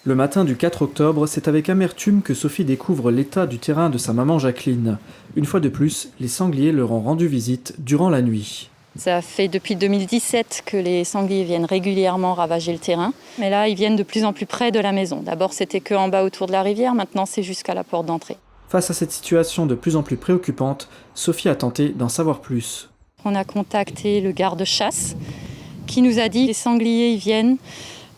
Le matin du 4 octobre, c'est avec amertume que Sophie découvre l'état du terrain de sa maman Jacqueline. Une fois de plus, les sangliers leur ont rendu visite durant la nuit. Ça fait depuis 2017 que les sangliers viennent régulièrement ravager le terrain. Mais là, ils viennent de plus en plus près de la maison. D'abord, c'était qu'en bas autour de la rivière. Maintenant, c'est jusqu'à la porte d'entrée. Face à cette situation de plus en plus préoccupante, Sophie a tenté d'en savoir plus. On a contacté le garde-chasse qui nous a dit que les sangliers viennent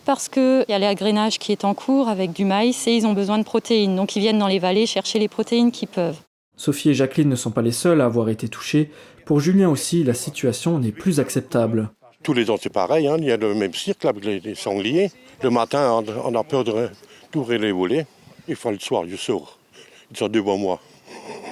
parce qu'il y a l'agrainage qui est en cours avec du maïs et ils ont besoin de protéines. Donc, ils viennent dans les vallées chercher les protéines qu'ils peuvent. Sophie et Jacqueline ne sont pas les seules à avoir été touchées. Pour Julien aussi, la situation n'est plus acceptable. Tous les ans, c'est pareil, il y a le même cirque avec les sangliers. Le matin, on a peur d'ouvrir les volets. Et le soir, je sors. Ils sont devant moi.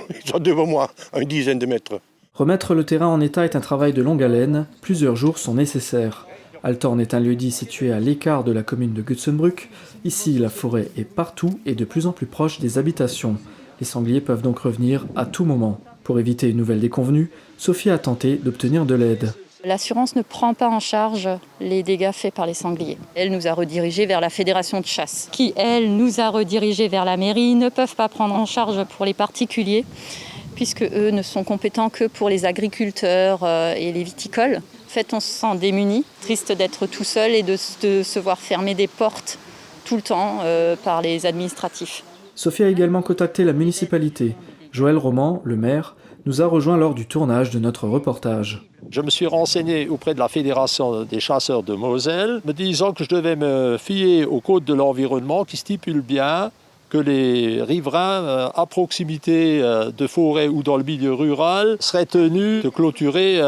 Ils sont devant moi, à une dizaine de mètres. Remettre le terrain en état est un travail de longue haleine. Plusieurs jours sont nécessaires. Altorn est un lieu-dit situé à l'écart de la commune de Gutsenbrück. Ici, la forêt est partout et de plus en plus proche des habitations. Les sangliers peuvent donc revenir à tout moment. Pour éviter une nouvelle déconvenue, Sophie a tenté d'obtenir de l'aide. L'assurance ne prend pas en charge les dégâts faits par les sangliers. Elle nous a redirigés vers la fédération de chasse, qui, elle, nous a redirigés vers la mairie. Ils ne peuvent pas prendre en charge pour les particuliers, puisque eux ne sont compétents que pour les agriculteurs et les viticoles. En fait, on se sent démunis, triste d'être tout seul et de se voir fermer des portes tout le temps par les administratifs. Sophie a également contacté la municipalité. Joël Roman, le maire, nous a rejoint lors du tournage de notre reportage. Je me suis renseigné auprès de la Fédération des chasseurs de Moselle, me disant que je devais me fier au code de l'environnement qui stipule bien que les riverains à proximité de forêts ou dans le milieu rural seraient tenus de clôturer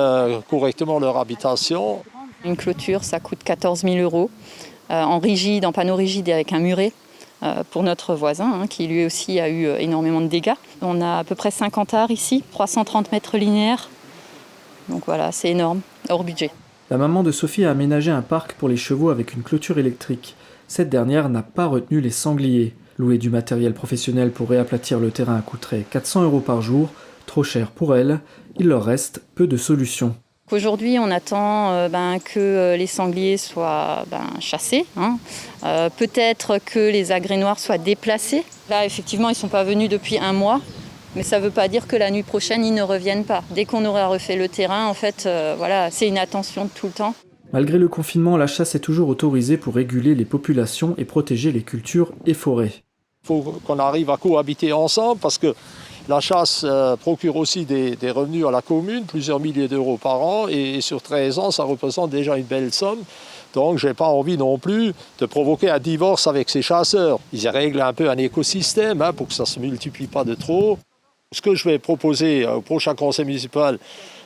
correctement leur habitation. Une clôture, ça coûte 14 000 € en rigide, en panneau rigide et avec un muret. Pour notre voisin, qui lui aussi a eu énormément de dégâts. On a à peu près 50 arts ici, 330 mètres linéaires. Donc voilà, c'est énorme, hors budget. La maman de Sophie a aménagé un parc pour les chevaux avec une clôture électrique. Cette dernière n'a pas retenu les sangliers. Louer du matériel professionnel pour réaplatir le terrain coûterait 400 € par jour. Trop cher pour elle, il leur reste peu de solutions. Aujourd'hui, on attend que les sangliers soient chassés. Peut-être que les agrainoirs soient déplacés. Là, effectivement, ils ne sont pas venus depuis un mois. Mais ça ne veut pas dire que la nuit prochaine, ils ne reviennent pas. Dès qu'on aura refait le terrain, en fait, c'est une attention de tout le temps. Malgré le confinement, la chasse est toujours autorisée pour réguler les populations et protéger les cultures et forêts. Il faut qu'on arrive à cohabiter ensemble parce que la chasse procure aussi des revenus à la commune, plusieurs milliers d'euros par an, et sur 13 ans, ça représente déjà une belle somme. Donc, je n'ai pas envie non plus de provoquer un divorce avec ces chasseurs. Ils règlent un peu un écosystème pour que ça ne se multiplie pas de trop. Ce que je vais proposer au prochain conseil municipal,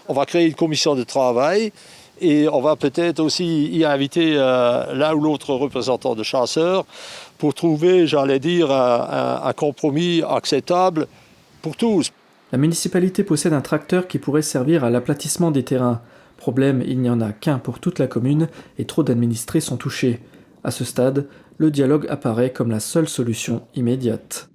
on va créer une commission de travail et on va peut-être aussi y inviter l'un ou l'autre représentant de chasseurs pour trouver, j'allais dire, un compromis acceptable pour tous. La municipalité possède un tracteur qui pourrait servir à l'aplatissement des terrains. Problème, il n'y en a qu'un pour toute la commune et trop d'administrés sont touchés. À ce stade, le dialogue apparaît comme la seule solution immédiate.